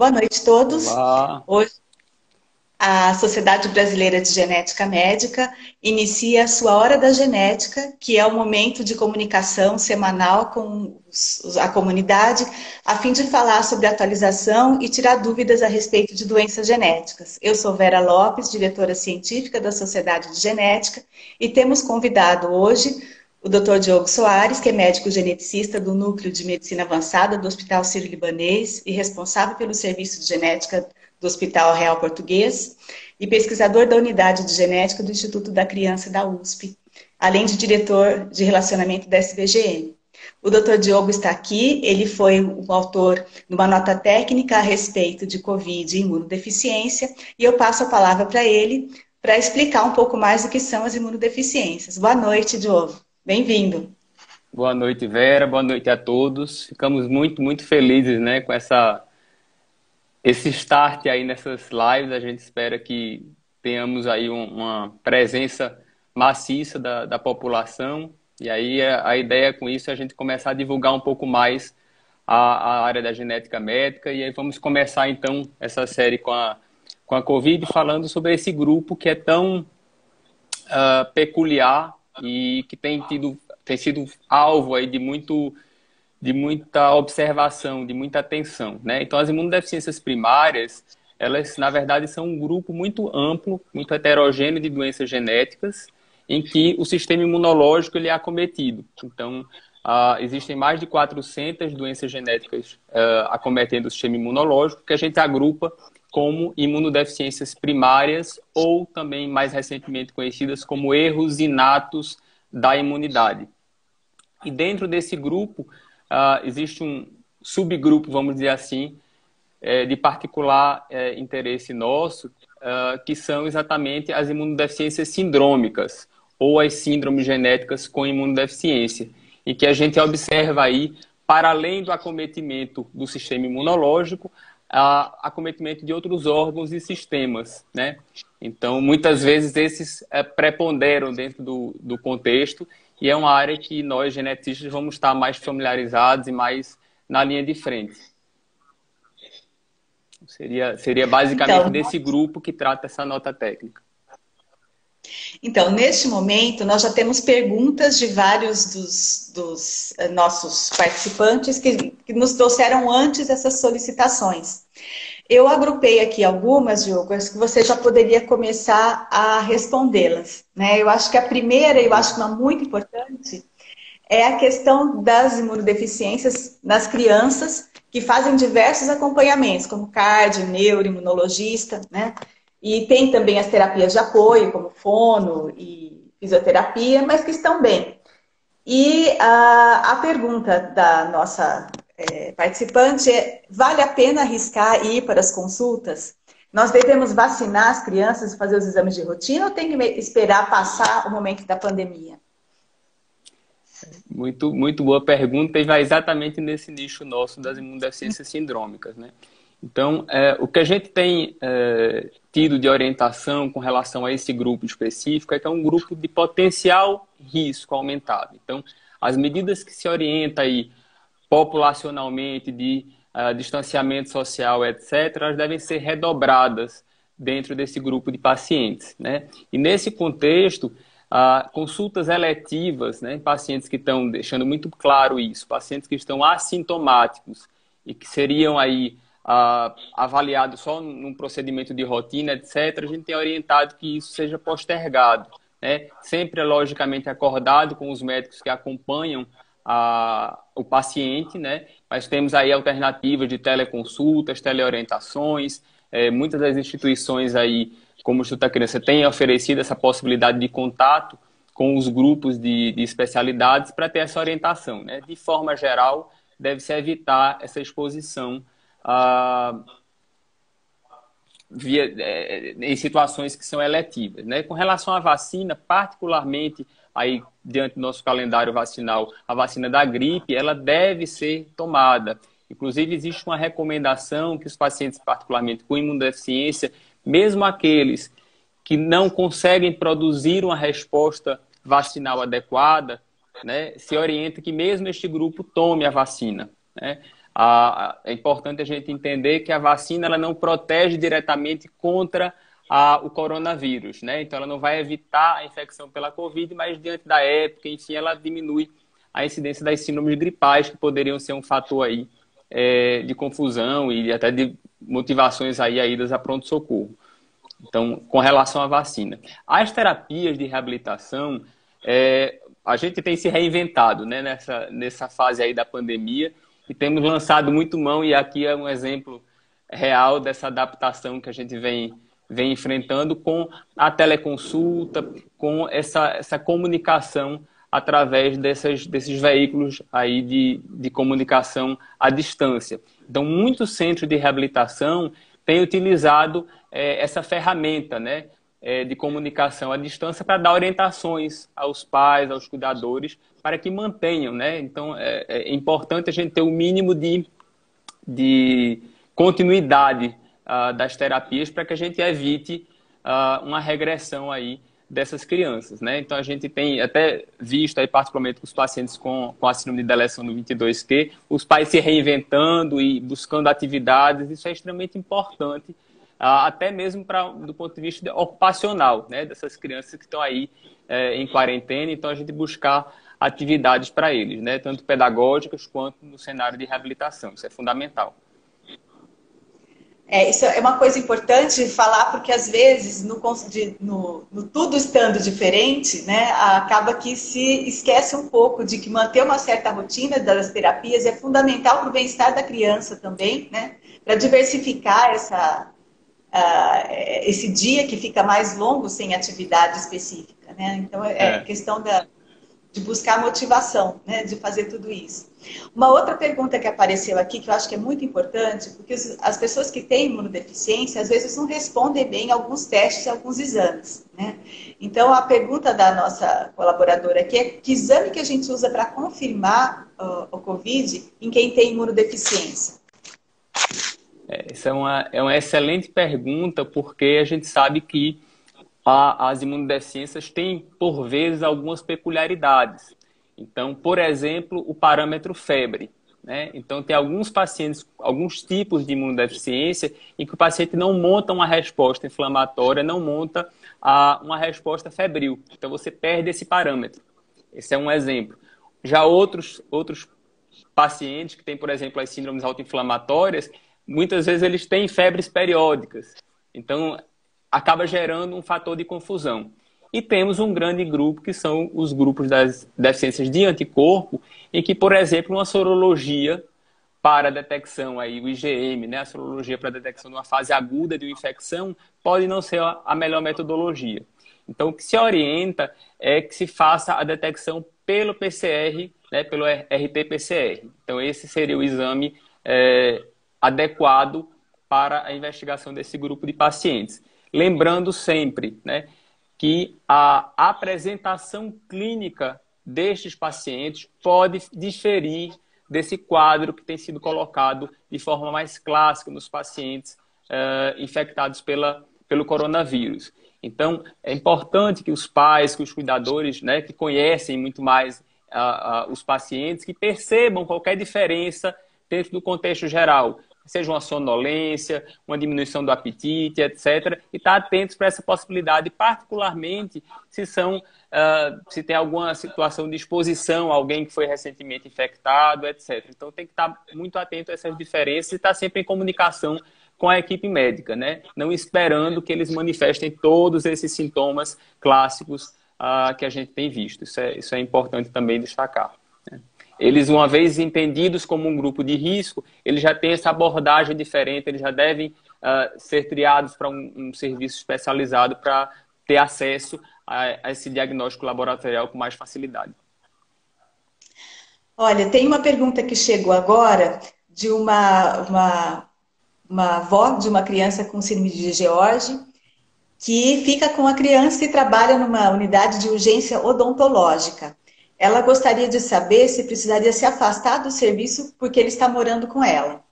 Boa noite a todos. Olá. Hoje, a Sociedade Brasileira de Genética Médica inicia a sua Hora da Genética, que é o momento de comunicação semanal com a comunidade, a fim de falar sobre atualização e tirar dúvidas a respeito de doenças genéticas. Eu sou Vera Lopes, diretora científica da Sociedade de Genética, e temos convidado hoje o Dr. Diogo Soares, que é médico geneticista do Núcleo de Medicina Avançada do Hospital Sírio-Libanês e responsável pelo serviço de genética do Hospital Real Português e pesquisador da Unidade de Genética do Instituto da Criança da USP, além de diretor de relacionamento da SBGM. O Dr. Diogo está aqui, ele foi o autor de uma nota técnica a respeito de Covid e imunodeficiência, e eu passo a palavra para ele para explicar um pouco mais o que são as imunodeficiências. Boa noite, Diogo. Bem-vindo. Boa noite, Vera. Boa noite a todos. Ficamos muito felizes, né, com esse start aí nessas lives. A gente espera que tenhamos aí uma presença maciça da população. E aí a ideia com isso é a gente começar a divulgar um pouco mais a área da genética médica. E aí vamos começar então essa série com a Covid, falando sobre esse grupo que é tão peculiar e que tem sido alvo aí de muita observação, de muita atenção, né? Então, as imunodeficiências primárias, elas, na verdade, são um grupo muito amplo, muito heterogêneo de doenças genéticas, em que o sistema imunológico ele é acometido. Então, existem mais de 400 doenças genéticas acometendo o sistema imunológico, que a gente agrupa como imunodeficiências primárias ou também, mais recentemente conhecidas como erros inatos da imunidade. E dentro desse grupo, existe um subgrupo, vamos dizer assim, de particular interesse nosso, que são exatamente as imunodeficiências sindrômicas, ou as síndromes genéticas com imunodeficiência, e que a gente observa aí, para além do acometimento do sistema imunológico, acometimento de outros órgãos e sistemas, né? Então, muitas vezes, esses preponderam dentro do contexto, e é uma área que nós, geneticistas, vamos estar mais familiarizados e mais na linha de frente. Seria basicamente desse grupo que trata essa nota técnica. Então, neste momento, nós já temos perguntas de vários dos nossos participantes que nos trouxeram antes essas solicitações. Eu agrupei aqui algumas, Diogo, acho que você já poderia começar a respondê-las, né? Eu acho que a primeira, eu acho que uma muito importante, é a questão das imunodeficiências nas crianças que fazem diversos acompanhamentos, como cardio, neuro, imunologista, né? E tem também as terapias de apoio, como fono e fisioterapia, mas que estão bem. E a pergunta da nossa participante é: vale a pena arriscar e ir para as consultas? Nós devemos vacinar as crianças e fazer os exames de rotina ou tem que esperar passar o momento da pandemia? Muito boa pergunta e vai exatamente nesse nicho nosso das imunodeficiências sindrômicas, né? Então, o que a gente tem tido de orientação com relação a esse grupo específico é que é um grupo de potencial risco aumentado. Então, as medidas que se orientam aí populacionalmente de distanciamento social, etc., elas devem ser redobradas dentro desse grupo de pacientes, né? E nesse contexto, consultas eletivas, né, pacientes que estão deixando muito claro isso, pacientes que estão assintomáticos e que seriam aí avaliado só num procedimento de rotina, etc., a gente tem orientado que isso seja postergado, né? Sempre, logicamente, acordado com os médicos que acompanham o paciente, né? Mas temos aí alternativas de teleconsultas, teleorientações, muitas das instituições aí, como o Instituto da Criança, têm oferecido essa possibilidade de contato com os grupos de especialidades para ter essa orientação, né? De forma geral, deve-se evitar essa exposição em situações que são eletivas, né? Com relação à vacina, particularmente aí diante do nosso calendário vacinal, a vacina da gripe, ela deve ser tomada. Inclusive, existe uma recomendação que os pacientes, particularmente com imunodeficiência, mesmo aqueles que não conseguem produzir uma resposta vacinal adequada, né, se orienta que mesmo este grupo tome a vacina, né? É importante a gente entender que a vacina ela não protege diretamente contra o coronavírus, né? Então, ela não vai evitar a infecção pela Covid, mas diante da época, enfim, ela diminui a incidência das síndromes gripais, que poderiam ser um fator aí de confusão e até de motivações aí a idas a pronto-socorro. Então, com relação à vacina. As terapias de reabilitação, a gente tem se reinventado, né, nessa fase aí da pandemia e temos lançado muito mão, e aqui é um exemplo real dessa adaptação que a gente vem enfrentando com a teleconsulta, com essa comunicação através desses veículos aí de comunicação à distância. Então, muitos centros de reabilitação têm utilizado essa ferramenta, né, de comunicação à distância para dar orientações aos pais, aos cuidadores, para que mantenham, né? Então, é importante a gente ter o mínimo de continuidade das terapias para que a gente evite uma regressão aí dessas crianças, né? Então, a gente tem até visto, aí, particularmente com os pacientes com a síndrome de deleção do 22q, os pais se reinventando e buscando atividades. Isso é extremamente importante, até mesmo do ponto de vista ocupacional, né? Dessas crianças que estão aí em quarentena. Então, a gente buscar atividades para eles, né? Tanto pedagógicas quanto no cenário de reabilitação. Isso é fundamental. Isso é uma coisa importante falar, porque às vezes, no tudo estando diferente, né, acaba que se esquece um pouco de que manter uma certa rotina das terapias é fundamental para o bem-estar da criança também, né, para diversificar esse dia que fica mais longo sem atividade específica, né? Então, questão de buscar motivação, né, de fazer tudo isso. Uma outra pergunta que apareceu aqui, que eu acho que é muito importante, porque as pessoas que têm imunodeficiência, às vezes não respondem bem a alguns testes, a alguns exames, né? Então, a pergunta da nossa colaboradora aqui é: que exame que a gente usa para confirmar o COVID em quem tem imunodeficiência? Essa é uma excelente pergunta, porque a gente sabe que as imunodeficiências têm, por vezes, algumas peculiaridades. Então, por exemplo, o parâmetro febre, né? Então, tem alguns pacientes, alguns tipos de imunodeficiência em que o paciente não monta uma resposta inflamatória, não monta uma resposta febril. Então, você perde esse parâmetro. Esse é um exemplo. Já outros pacientes que têm, por exemplo, as síndromes autoinflamatórias, muitas vezes eles têm febres periódicas. Então, acaba gerando um fator de confusão. E temos um grande grupo, que são os grupos das deficiências de anticorpo, em que, por exemplo, uma sorologia para a detecção, aí, o IgM, né, a sorologia para a detecção de uma fase aguda de uma infecção, pode não ser a melhor metodologia. Então, o que se orienta é que se faça a detecção pelo PCR, né, pelo RT-PCR. Então, esse seria o exame adequado para a investigação desse grupo de pacientes. Lembrando sempre, né, que a apresentação clínica destes pacientes pode diferir desse quadro que tem sido colocado de forma mais clássica nos pacientes infectados pelo coronavírus. Então, é importante que os pais, que os cuidadores, né, que conhecem muito mais os pacientes, que percebam qualquer diferença dentro do contexto geral, seja uma sonolência, uma diminuição do apetite, etc. E estar atentos para essa possibilidade, particularmente se tem alguma situação de exposição a alguém que foi recentemente infectado, etc. Então, tem que estar muito atento a essas diferenças e estar sempre em comunicação com a equipe médica, né? Não esperando que eles manifestem todos esses sintomas clássicos que a gente tem visto. Isso é importante também destacar, né? Eles, uma vez entendidos como um grupo de risco, eles já têm essa abordagem diferente, eles já devem ser triados para um serviço especializado para ter acesso a esse diagnóstico laboratorial com mais facilidade. Olha, tem uma pergunta que chegou agora de uma avó de uma criança com síndrome de George, que fica com a criança e trabalha numa unidade de urgência odontológica. Ela gostaria de saber se precisaria se afastar do serviço porque ele está morando com ela.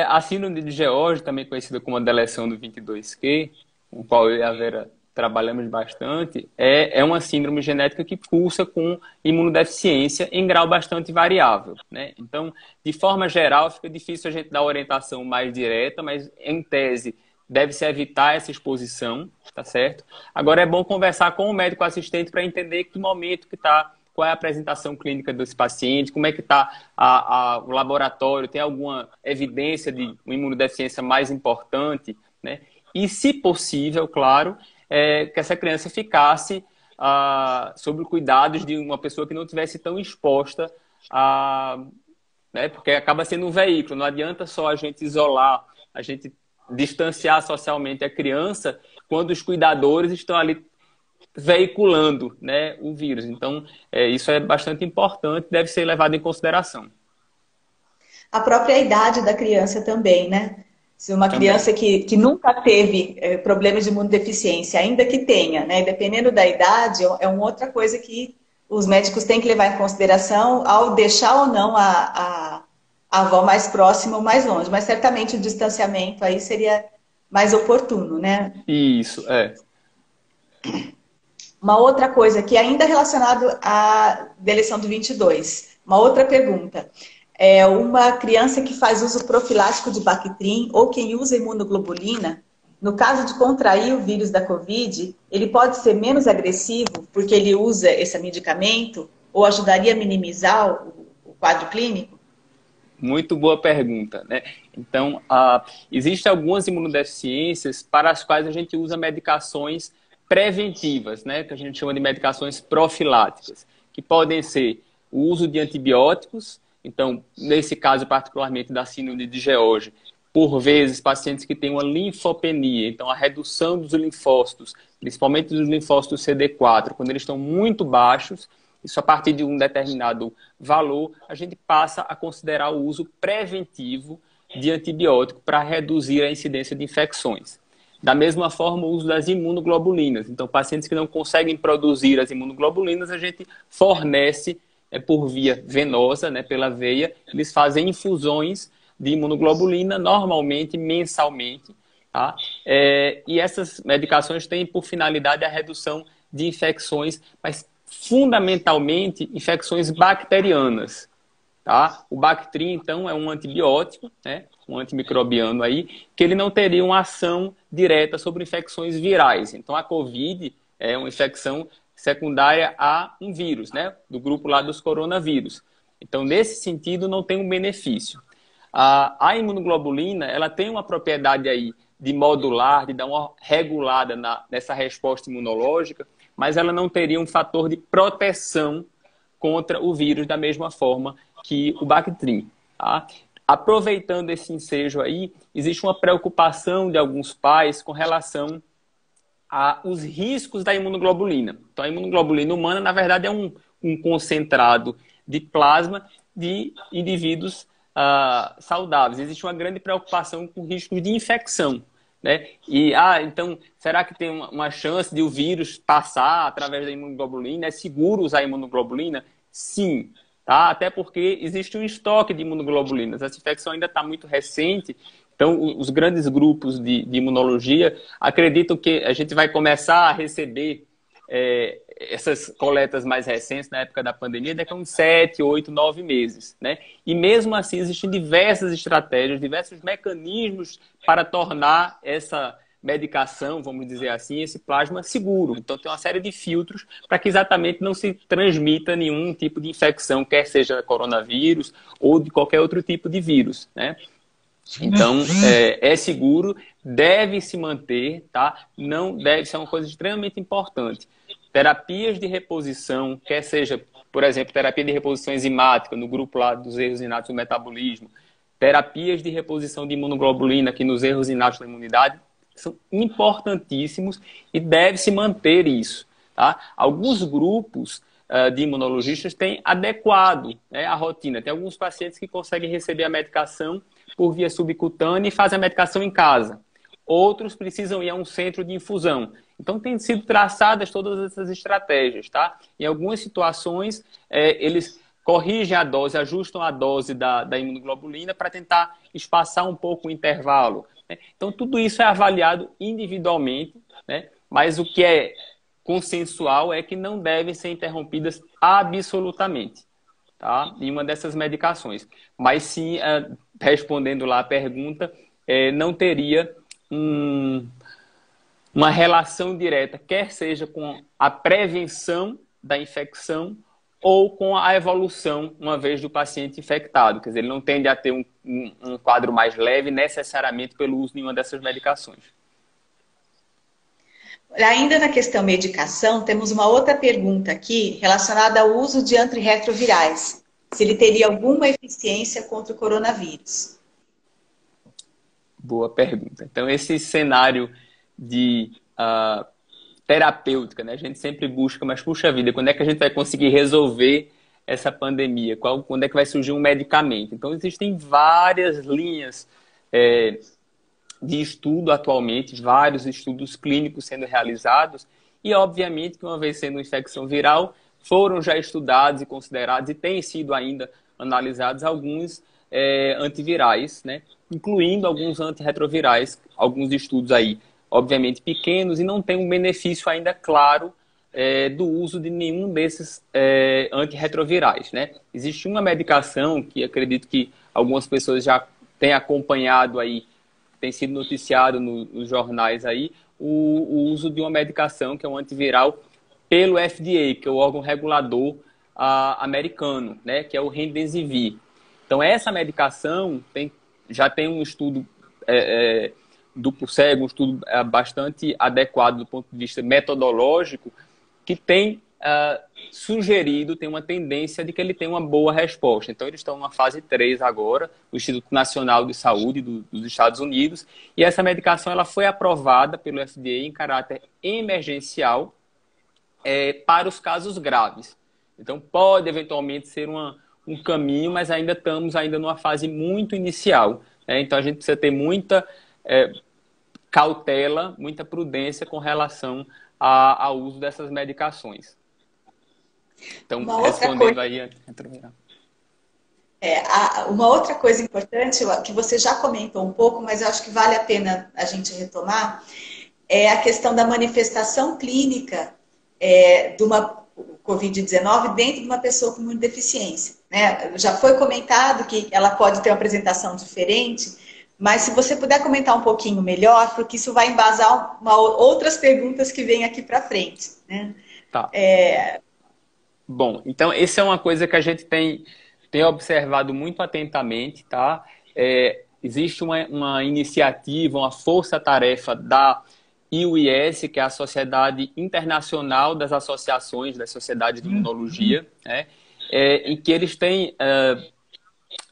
A síndrome de George, também conhecida como a deleção do 22q, com o qual eu e a Vera trabalhamos bastante, é uma síndrome genética que cursa com imunodeficiência em grau bastante variável, né? Então, de forma geral, fica difícil a gente dar orientação mais direta, mas, em tese, deve-se evitar essa exposição, tá certo? Agora, é bom conversar com o médico assistente para entender que momento que está, qual é a apresentação clínica desse paciente, como é que está o laboratório, tem alguma evidência de uma imunodeficiência mais importante, né? E, se possível, claro, que essa criança ficasse sob cuidados de uma pessoa que não tivesse tão exposta né, porque acaba sendo um veículo. Não adianta só a gente isolar, a gente distanciar socialmente a criança quando os cuidadores estão ali veiculando, né, o vírus. Então, isso é bastante importante, deve ser levado em consideração. A própria idade da criança também, né? Se uma Também. criança que nunca teve problemas de imunodeficiência, ainda que tenha, né? Dependendo da idade, é uma outra coisa que os médicos têm que levar em consideração ao deixar ou não a avó mais próxima ou mais longe. Mas certamente o distanciamento aí seria mais oportuno, né? Isso, Uma outra coisa que ainda relacionado à eleição do 22, uma outra pergunta. Uma criança que faz uso profilático de Bactrim ou quem usa imunoglobulina, no caso de contrair o vírus da Covid, ele pode ser menos agressivo porque ele usa esse medicamento ou ajudaria a minimizar o quadro clínico? Muito boa pergunta, né? Então, existem algumas imunodeficiências para as quais a gente usa medicações preventivas, né? Que a gente chama de medicações profiláticas, que podem ser o uso de antibióticos. Então, nesse caso particularmente da síndrome de George, por vezes pacientes que têm uma linfopenia, então a redução dos linfócitos, principalmente dos linfócitos CD4, quando eles estão muito baixos, isso a partir de um determinado valor, a gente passa a considerar o uso preventivo de antibiótico para reduzir a incidência de infecções. Da mesma forma, o uso das imunoglobulinas. Então, pacientes que não conseguem produzir as imunoglobulinas, a gente fornece por via venosa, né, pela veia, eles fazem infusões de imunoglobulina, normalmente mensalmente, tá? E essas medicações têm por finalidade a redução de infecções, mas fundamentalmente infecções bacterianas, tá? O Bactrim, então, é um antibiótico, né, um antimicrobiano aí, que ele não teria uma ação direta sobre infecções virais. Então, a COVID é uma infecção secundária a um vírus, né? Do grupo lá dos coronavírus. Então, nesse sentido, não tem um benefício. A imunoglobulina, ela tem uma propriedade aí de modular, de dar uma regulada nessa resposta imunológica, mas ela não teria um fator de proteção contra o vírus da mesma forma que o Bactrim, tá? Aproveitando esse ensejo aí, existe uma preocupação de alguns pais com relação os riscos da imunoglobulina. Então, a imunoglobulina humana, na verdade, é um concentrado de plasma de indivíduos saudáveis. Existe uma grande preocupação com riscos de infecção, né? E, então, será que tem uma chance de o vírus passar através da imunoglobulina? É seguro usar a imunoglobulina? Sim, tá? Até porque existe um estoque de imunoglobulinas. Essa infecção ainda está muito recente. Então, os grandes grupos de imunologia acreditam que a gente vai começar a receber essas coletas mais recentes, na época da pandemia, daqui a uns 7, 8, 9 meses, né? E mesmo assim, existem diversas estratégias, diversos mecanismos para tornar essa medicação, vamos dizer assim, esse plasma seguro. Então, tem uma série de filtros para que exatamente não se transmita nenhum tipo de infecção, quer seja coronavírus ou de qualquer outro tipo de vírus, né? Então, é seguro, deve se manter, tá? Não deve ser uma coisa extremamente importante. Terapias de reposição, quer seja, por exemplo, terapia de reposição enzimática, no grupo lá dos erros inatos do metabolismo, terapias de reposição de imunoglobulina, aqui nos erros inatos da imunidade, são importantíssimos e deve se manter isso, tá? Alguns grupos de imunologistas têm adequado, né, a rotina. Tem alguns pacientes que conseguem receber a medicação por via subcutânea e fazem a medicação em casa. Outros precisam ir a um centro de infusão. Então, têm sido traçadas todas essas estratégias, tá? Em algumas situações, eles corrigem a dose, ajustam a dose da imunoglobulina para tentar espaçar um pouco o intervalo, né? Então, tudo isso é avaliado individualmente, né? mas o que é consensual é que não devem ser interrompidas absolutamente, tá? Nenhuma dessas medicações. Mas sim, respondendo lá a pergunta, não teria uma relação direta, quer seja com a prevenção da infecção ou com a evolução, uma vez do paciente infectado. Quer dizer, ele não tende a ter um quadro mais leve necessariamente pelo uso de nenhuma dessas medicações. Ainda na questão medicação, temos uma outra pergunta aqui relacionada ao uso de antirretrovirais. Se ele teria alguma eficiência contra o coronavírus. Boa pergunta. Então, esse cenário de terapêutica, né? A gente sempre busca, mas puxa vida, quando é que a gente vai conseguir resolver essa pandemia? Quando é que vai surgir um medicamento? Então, existem várias linhas de estudo atualmente, vários estudos clínicos sendo realizados, e obviamente que uma vez sendo uma infecção viral, foram já estudados e considerados, e têm sido ainda analisados alguns antivirais, né? Incluindo alguns antirretrovirais, alguns estudos aí, obviamente pequenos, e não tem um benefício ainda claro do uso de nenhum desses antirretrovirais, né? Existe uma medicação que acredito que algumas pessoas já têm acompanhado aí, tem sido noticiado nos jornais aí, o uso de uma medicação que é um antiviral pelo FDA, que é o órgão regulador americano, né, que é o Remdesivir. Então, essa medicação já tem um estudo duplo cego, um estudo bastante adequado do ponto de vista metodológico, que tem sugerido, tem uma tendência de que ele tem uma boa resposta. Então, eles estão numa fase 3 agora, o Instituto Nacional de Saúde dos Estados Unidos, e essa medicação ela foi aprovada pelo FDA em caráter emergencial para os casos graves. Então, pode eventualmente ser um caminho, mas ainda estamos numa fase muito inicial. Então, a gente precisa ter muita cautela, muita prudência com relação ao uso dessas medicações. Então, respondendo aí... Uma outra coisa importante, que você já comentou um pouco, mas eu acho que vale a pena a gente retomar, é a questão da manifestação clínica de uma Covid-19 dentro de uma pessoa com imunodeficiência, né? Já foi comentado que ela pode ter uma apresentação diferente, mas se você puder comentar um pouquinho melhor, porque isso vai embasar outras perguntas que vêm aqui para frente, né? Tá. Bom, então, essa é uma coisa que a gente tem observado muito atentamente, tá? Existe uma iniciativa, uma força-tarefa da IUIS, que é a Sociedade Internacional das Associações das Sociedades de Imunologia, né? Em que eles têm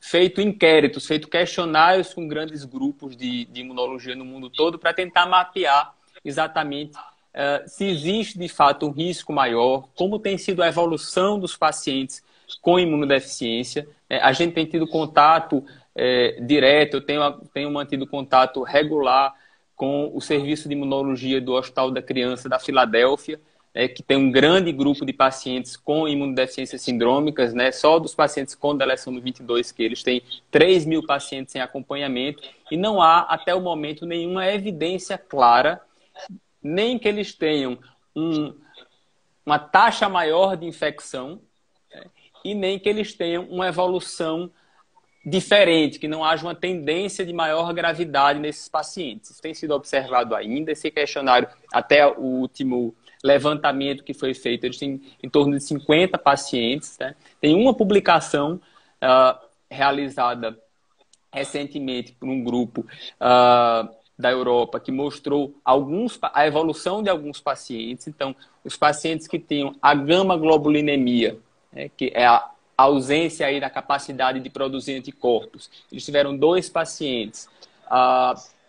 feito inquéritos, feito questionários com grandes grupos de imunologia no mundo todo para tentar mapear exatamente se existe de fato um risco maior, como tem sido a evolução dos pacientes com imunodeficiência. A gente tem tido contato direto, eu tenho mantido contato regular com o Serviço de Imunologia do Hospital da Criança da Filadélfia, que tem um grande grupo de pacientes com imunodeficiências sindrômicas, né? Só dos pacientes com deleção do 22, que eles têm 3.000 pacientes em acompanhamento, e não há, até o momento, nenhuma evidência clara, nem que eles tenham uma taxa maior de infecção, né? E nem que eles tenham uma evolução diferente, que não haja uma tendência de maior gravidade nesses pacientes. Isso tem sido observado ainda, esse questionário, até o último levantamento que foi feito, eles têm em torno de 50 pacientes, né? Tem uma publicação realizada recentemente por um grupo da Europa que mostrou a evolução de alguns pacientes. Então, os pacientes que tinham a gama-globulinemia, né, que é a ausência aí da capacidade de produzir anticorpos, eles tiveram 2 pacientes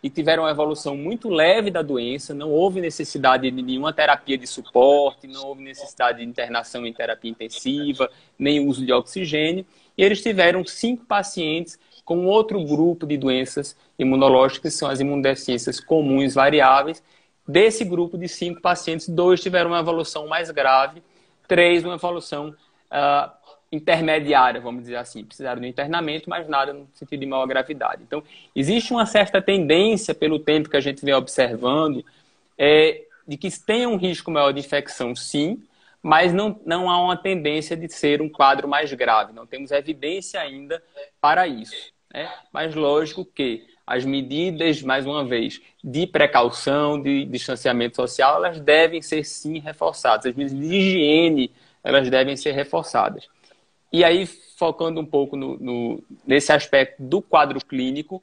e tiveram uma evolução muito leve da doença, não houve necessidade de nenhuma terapia de suporte, não houve necessidade de internação em terapia intensiva, nem uso de oxigênio, e eles tiveram 5 pacientes com outro grupo de doenças imunológicas, que são as imunodeficiências comuns variáveis. Desse grupo de 5 pacientes, 2 tiveram uma evolução mais grave, 3 uma evolução intermediária, vamos dizer assim. Precisaram de internamento, mas nada no sentido de maior gravidade. Então, existe uma certa tendência, pelo tempo que a gente vem observando, de que tenha um risco maior de infecção, sim, mas não há uma tendência de ser um quadro mais grave. Não temos evidência ainda para isso, né? Mas lógico que as medidas, mais uma vez, de precaução, de distanciamento social, elas devem ser, sim, reforçadas. As medidas de higiene, elas devem ser reforçadas. E aí, focando um pouco nesse aspecto do quadro clínico,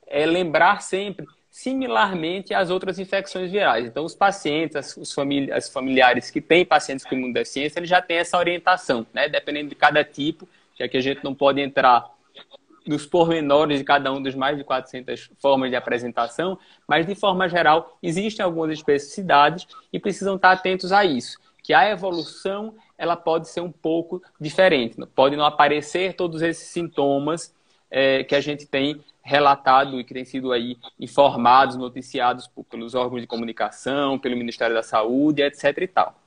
é lembrar sempre, similarmente às outras infecções virais. Então, os pacientes, os familiares que têm pacientes com imunodeficiência, eles já têm essa orientação, né? Dependendo de cada tipo, já que a gente não pode entrar nos pormenores de cada um dos mais de 400 formas de apresentação, mas, de forma geral, existem algumas especificidades e precisam estar atentos a isso, que a evolução ela pode ser um pouco diferente, pode não aparecer todos esses sintomas que a gente tem relatado e que tem sido aí informados, noticiados pelos órgãos de comunicação, pelo Ministério da Saúde, etc. e tal.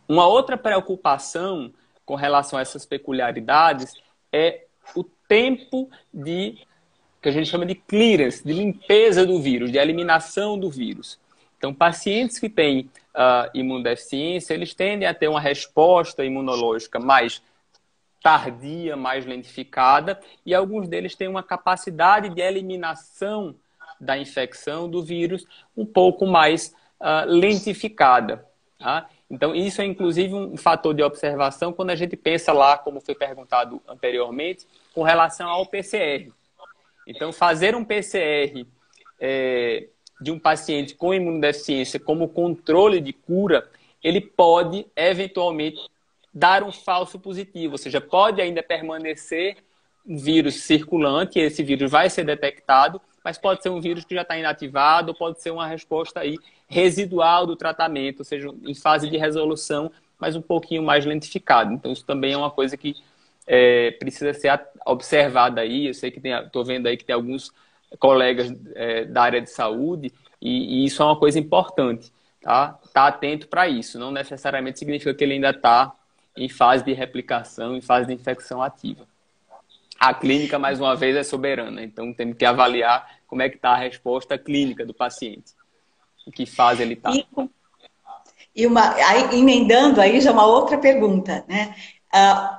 Uma outra preocupação com relação a essas peculiaridades é o tempo que a gente chama de clearance, de limpeza do vírus, de eliminação do vírus. Então, pacientes que têm imunodeficiência, eles tendem a ter uma resposta imunológica mais tardia, mais lentificada, e alguns deles têm uma capacidade de eliminação da infecção do vírus um pouco mais lentificada. Tá? Então, isso é inclusive um fator de observação quando a gente pensa lá, como foi perguntado anteriormente, com relação ao PCR. Então, fazer um PCR de um paciente com imunodeficiência como controle de cura, ele pode, eventualmente, dar um falso positivo, ou seja, pode ainda permanecer um vírus circulante, e esse vírus vai ser detectado, mas pode ser um vírus que já está inativado, pode ser uma resposta aí residual do tratamento, ou seja, em fase de resolução, mas um pouquinho mais lentificado. Então, isso também é uma coisa que precisa ser observada aí. Eu sei que estou vendo aí que tem alguns colegas da área de saúde, e isso é uma coisa importante, tá? Tá atento para isso. Não necessariamente significa que ele ainda está em fase de replicação, em fase de infecção ativa. A clínica, mais uma vez, é soberana, então temos que avaliar como é que está a resposta clínica do paciente, em que fase ele está. Aí, emendando aí já uma outra pergunta, né?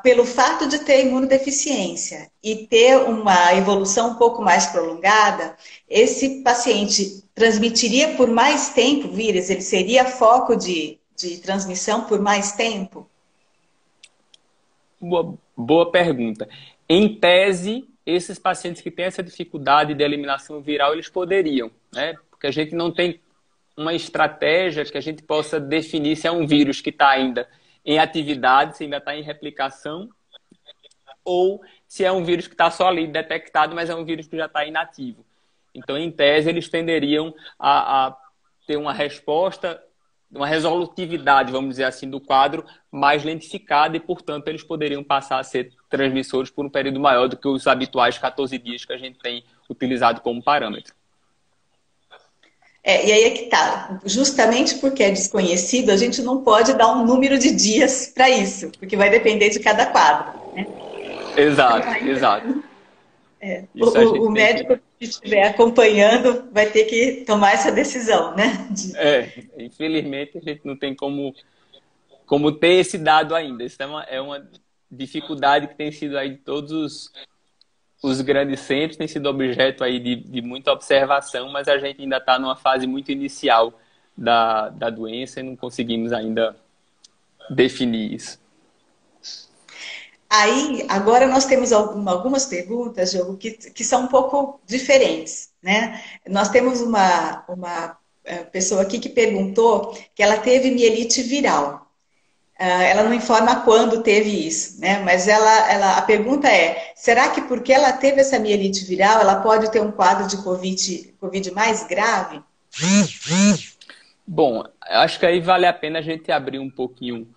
Pelo fato de ter imunodeficiência e ter uma evolução um pouco mais prolongada, esse paciente transmitiria por mais tempo o vírus? Ele seria foco de transmissão por mais tempo? Boa pergunta. Em tese, esses pacientes que têm essa dificuldade de eliminação viral, eles poderiam, né? Porque a gente não tem uma estratégia que a gente possa definir se é um vírus que está ainda em atividade, se ainda está em replicação, ou se é um vírus que está só ali detectado, mas é um vírus que já está inativo. Então, em tese, eles tenderiam a ter uma resposta, uma resolutividade, vamos dizer assim, do quadro mais lentificada e, portanto, eles poderiam passar a ser transmissores por um período maior do que os habituais 14 dias que a gente tem utilizado como parâmetro. E aí é que tá. Justamente porque é desconhecido, a gente não pode dar um número de dias para isso, porque vai depender de cada quadro, né? Exato, exato. O médico que estiver acompanhando vai ter que tomar essa decisão, né? Infelizmente a gente não tem como ter esse dado ainda. Isso é uma dificuldade que tem sido aí de todos os grandes centros, tem sido objeto aí de muita observação, mas a gente ainda está numa fase muito inicial da doença e não conseguimos ainda definir isso. Aí, agora nós temos algumas perguntas, Diogo, que são um pouco diferentes, né? Nós temos uma pessoa aqui que perguntou que ela teve mielite viral. Ela não informa quando teve isso, né? Mas a pergunta é, será que porque ela teve essa mielite viral, ela pode ter um quadro de COVID mais grave? Bom, acho que aí vale a pena a gente abrir um pouquinho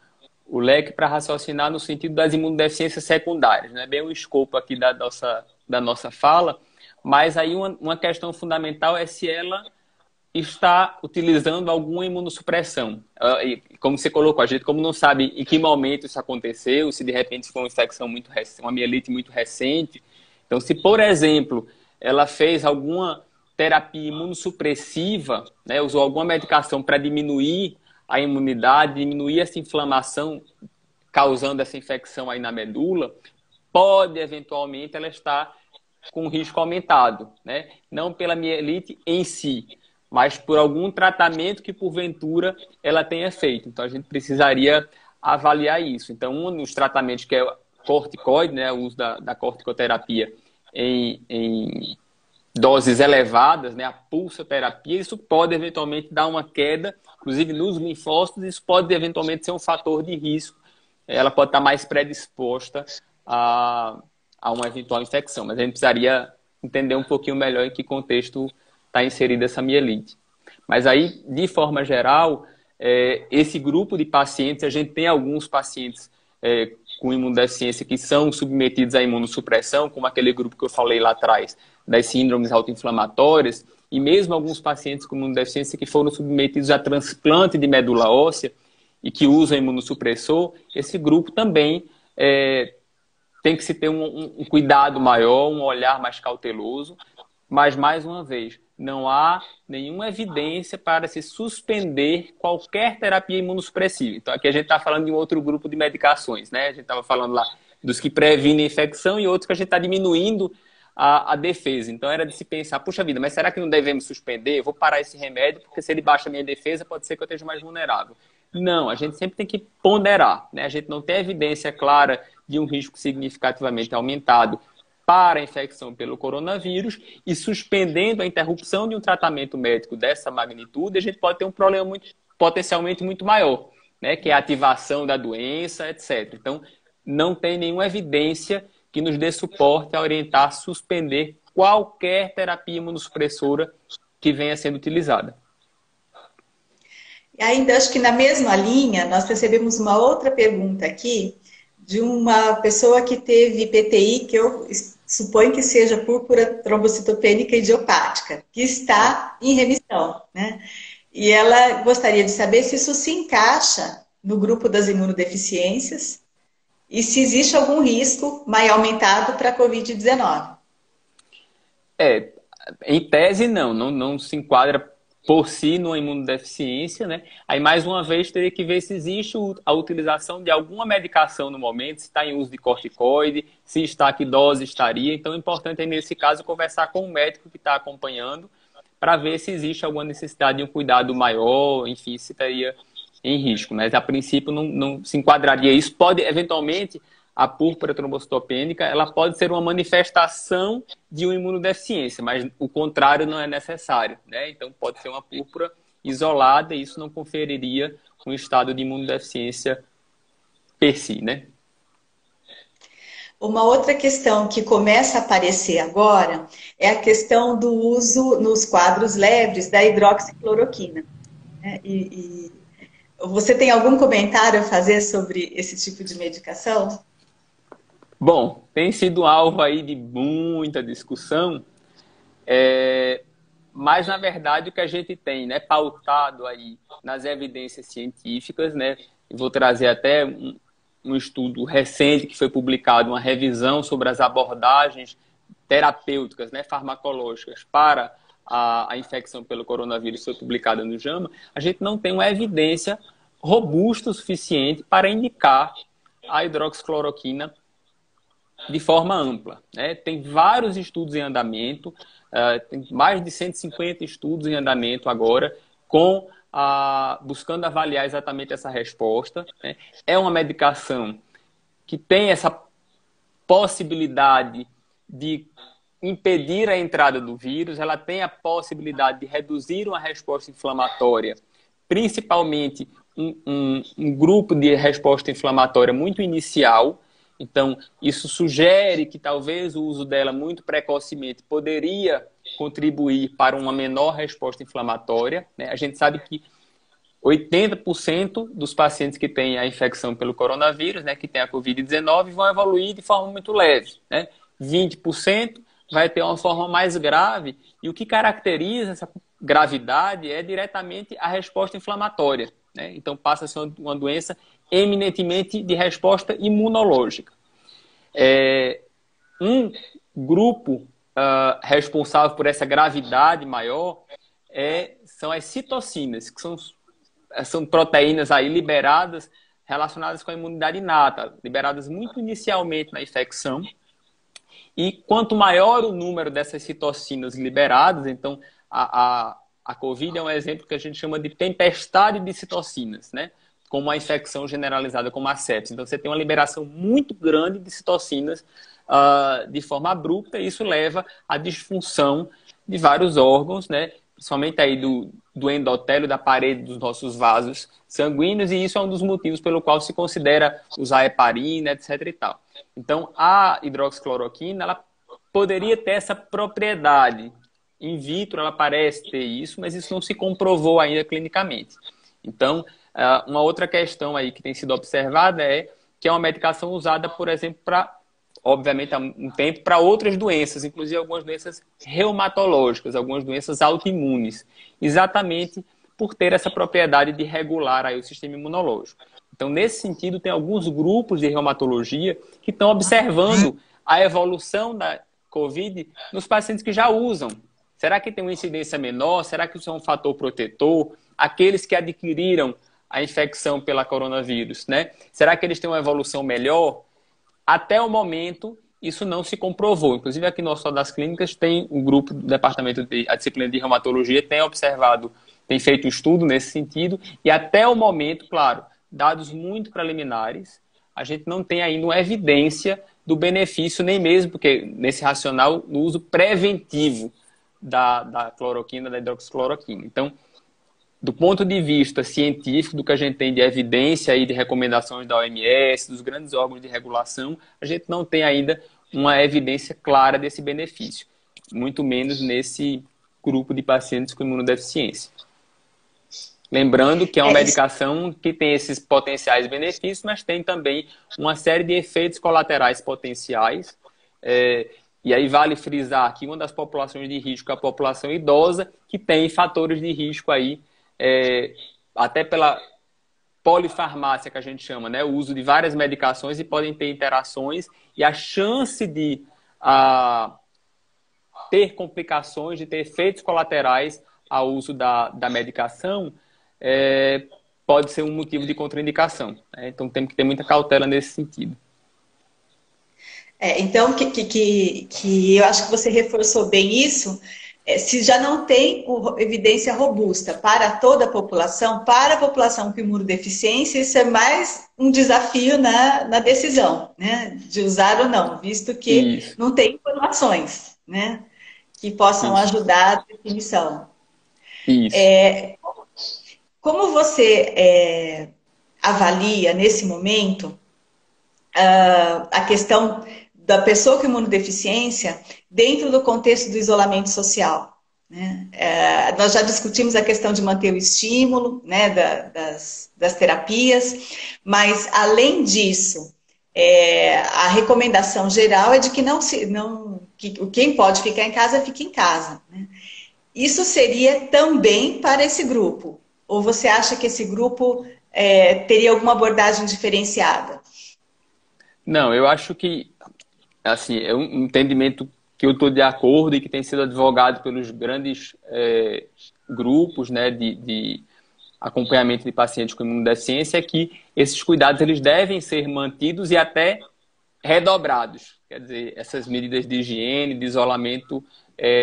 o leque para raciocinar no sentido das imunodeficiências secundárias, né? Bem o escopo aqui da nossa fala, mas aí uma questão fundamental é se ela está utilizando alguma imunossupressão. Como você colocou, a gente como não sabe em que momento isso aconteceu, se de repente foi uma infecção muito recente, uma mielite muito recente. Então, se, por exemplo, ela fez alguma terapia imunossupressiva, né, usou alguma medicação para diminuir a imunidade, diminuir essa inflamação causando essa infecção aí na medula, pode eventualmente ela estar com risco aumentado, né? Não pela mielite em si, mas por algum tratamento que porventura ela tenha feito. Então a gente precisaria avaliar isso. Então um dos tratamentos que é o corticoide, né, o uso da corticoterapia em doses elevadas, né, a pulsoterapia, isso pode eventualmente dar uma queda, inclusive nos linfócitos, isso pode eventualmente ser um fator de risco. Ela pode estar mais predisposta a uma eventual infecção, mas a gente precisaria entender um pouquinho melhor em que contexto está inserida essa mielite. Mas aí, de forma geral, esse grupo de pacientes, a gente tem alguns pacientes com imunodeficiência que são submetidos à imunossupressão, como aquele grupo que eu falei lá atrás, das síndromes autoinflamatórias, e mesmo alguns pacientes com imunodeficiência que foram submetidos a transplante de medula óssea e que usam imunossupressor, esse grupo também tem que se ter um cuidado maior, um olhar mais cauteloso, mas, mais uma vez, não há nenhuma evidência para se suspender qualquer terapia imunossupressiva. Então, aqui a gente está falando de um outro grupo de medicações, né? A gente estava falando lá dos que previnem a infecção e outros que a gente está diminuindo a defesa. Então, era de se pensar, puxa vida, mas será que não devemos suspender? Eu vou parar esse remédio, porque se ele baixa a minha defesa, pode ser que eu esteja mais vulnerável. Não, a gente sempre tem que ponderar, né? A gente não tem evidência clara de um risco significativamente aumentado para a infecção pelo coronavírus, e suspendendo a interrupção de um tratamento médico dessa magnitude, a gente pode ter um problema potencialmente muito maior, né? Que é a ativação da doença, etc. Então, não tem nenhuma evidência que nos dê suporte a orientar a suspender qualquer terapia imunossupressora que venha sendo utilizada. E ainda acho que na mesma linha, nós recebemos uma outra pergunta aqui de uma pessoa que teve PTI, que eu suponho que seja púrpura trombocitopênica idiopática, que está em remissão, né? E ela gostaria de saber se isso se encaixa no grupo das imunodeficiências e se existe algum risco mais aumentado para a Covid-19. Em tese, não se enquadra por si numa imunodeficiência, né? Aí, mais uma vez, teria que ver se existe a utilização de alguma medicação no momento, se está em uso de corticoide, se está, que dose estaria. Então, é importante, aí, nesse caso, conversar com o médico que está acompanhando para ver se existe alguma necessidade de um cuidado maior, enfim, se estaria em risco. Mas, a princípio, não se enquadraria isso. Pode, eventualmente, a púrpura trombocitopênica, ela pode ser uma manifestação de uma imunodeficiência, mas o contrário não é necessário, né? Então, pode ser uma púrpura isolada e isso não conferiria um estado de imunodeficiência per si, né? Uma outra questão que começa a aparecer agora é a questão do uso nos quadros leves da hidroxicloroquina, né? E você tem algum comentário a fazer sobre esse tipo de medicação? Bom, tem sido alvo aí de muita discussão, mas na verdade o que a gente tem, né, pautado aí nas evidências científicas, né, e vou trazer até um estudo recente que foi publicado, uma revisão sobre as abordagens terapêuticas, né, farmacológicas para a infecção pelo coronavírus, foi publicada no JAMA. A gente não tem uma evidência robusta o suficiente para indicar a hidroxicloroquina de forma ampla, né? Tem vários estudos em andamento, tem mais de 150 estudos em andamento agora, buscando avaliar exatamente essa resposta, né? É uma medicação que tem essa possibilidade de impedir a entrada do vírus, ela tem a possibilidade de reduzir uma resposta inflamatória, principalmente um grupo de resposta inflamatória muito inicial. Então, isso sugere que talvez o uso dela muito precocemente poderia contribuir para uma menor resposta inflamatória, né? A gente sabe que 80% dos pacientes que têm a infecção pelo coronavírus, né, que tem a Covid-19, vão evoluir de forma muito leve, né? 20% vai ter uma forma mais grave, e o que caracteriza essa gravidade é diretamente a resposta inflamatória, né? Então, passa a ser uma doença eminentemente de resposta imunológica. Um grupo responsável por essa gravidade maior são as citocinas, que são proteínas aí liberadas relacionadas com a imunidade inata, liberadas muito inicialmente na infecção. E quanto maior o número dessas citocinas liberadas, então a COVID é um exemplo que a gente chama de tempestade de citocinas, né? Como uma infecção generalizada como a sepsis. Então você tem uma liberação muito grande de citocinas de forma abrupta, e isso leva à disfunção de vários órgãos, né? Principalmente aí do endotélio, da parede dos nossos vasos sanguíneos, e isso é um dos motivos pelo qual se considera usar heparina, etc. e tal. Então, a hidroxicloroquina, ela poderia ter essa propriedade. In vitro, ela parece ter isso, mas isso não se comprovou ainda clinicamente. Então, uma outra questão aí que tem sido observada é que é uma medicação usada, por exemplo, obviamente há um tempo, para outras doenças, inclusive algumas doenças reumatológicas, algumas doenças autoimunes, exatamente por ter essa propriedade de regular aí o sistema imunológico. Então, nesse sentido, tem alguns grupos de reumatologia que estão observando a evolução da COVID nos pacientes que já usam. Será que tem uma incidência menor? Será que isso é um fator protetor? Aqueles que adquiriram a infecção pela coronavírus, né? Será que eles têm uma evolução melhor? Até o momento, isso não se comprovou. Inclusive, aqui no Hospital das Clínicas, tem um grupo do departamento a disciplina de reumatologia, tem observado, tem feito um estudo nesse sentido, e até o momento, claro, dados muito preliminares, a gente não tem ainda uma evidência do benefício, nem mesmo, porque nesse racional, no uso preventivo da cloroquina, da hidroxicloroquina. Então, do ponto de vista científico, do que a gente tem de evidência e de recomendações da OMS, dos grandes órgãos de regulação, a gente não tem ainda uma evidência clara desse benefício, muito menos nesse grupo de pacientes com imunodeficiência. Lembrando que é uma medicação que tem esses potenciais benefícios, mas tem também uma série de efeitos colaterais potenciais. E aí vale frisar que uma das populações de risco é a população idosa, que tem fatores de risco aí, até pela polifarmácia que a gente chama, né? O uso de várias medicações e podem ter interações, e a chance de ter complicações, de ter efeitos colaterais ao uso da medicação pode ser um motivo de contraindicação, né? Então temos que ter muita cautela nesse sentido. Então, que eu acho que você reforçou bem isso. Se já não tem evidência robusta para toda a população, para a população com imunodeficiência, isso é mais um desafio na decisão, né, de usar ou não, visto que não tem informações, né, que possam ajudar a definição. Como você avalia, nesse momento, a questão da pessoa com imunodeficiência dentro do contexto do isolamento social, né? Nós já discutimos a questão de manter o estímulo, né, das terapias, mas além disso, a recomendação geral é de que quem pode ficar em casa, fique em casa, né? Isso seria também para esse grupo? Ou você acha que esse grupo teria alguma abordagem diferenciada? Não, eu acho que assim, é um entendimento que eu estou de acordo e que tem sido advogado pelos grandes grupos, né, de acompanhamento de pacientes com imunodeficiência, é que esses cuidados eles devem ser mantidos e até redobrados. Quer dizer, essas medidas de higiene, de isolamento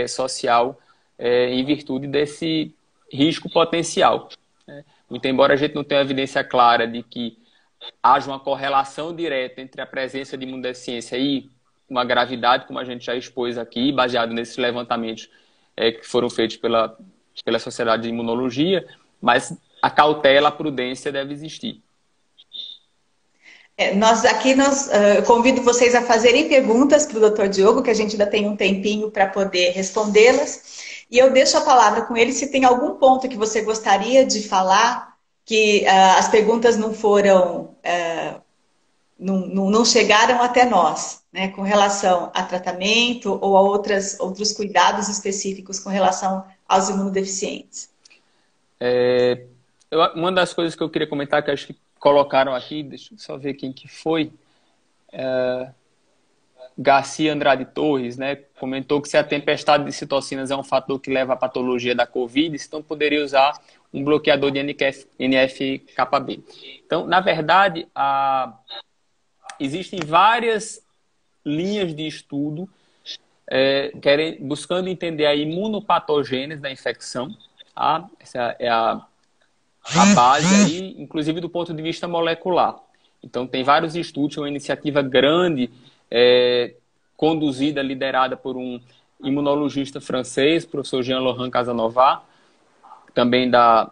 social, em virtude desse risco potencial, né? Muito embora a gente não tenha evidência clara de que haja uma correlação direta entre a presença de imunodeficiência e uma gravidade, como a gente já expôs aqui, baseado nesses levantamentos que foram feitos pela Sociedade de Imunologia, mas a cautela, a prudência deve existir. Eu convido vocês a fazerem perguntas para o Dr. Diogo, que a gente ainda tem um tempinho para poder respondê-las. E eu deixo a palavra com ele se tem algum ponto que você gostaria de falar, que as perguntas não foram... Não chegaram até nós, né, com relação a tratamento ou a outros cuidados específicos com relação aos imunodeficientes. Uma das coisas que eu queria comentar, que acho que colocaram aqui, deixa eu só ver quem que foi. Garcia Andrade Torres, né, comentou que se a tempestade de citocinas é um fator que leva à patologia da Covid, então poderia usar um bloqueador de NF-κB. Então, na verdade, existem várias linhas de estudo buscando entender a imunopatogênese da infecção. Tá? Essa é a base aí, inclusive do ponto de vista molecular. Então, tem vários estudos, uma iniciativa grande, conduzida, liderada por um imunologista francês, professor Jean-Laurent Casanova, também da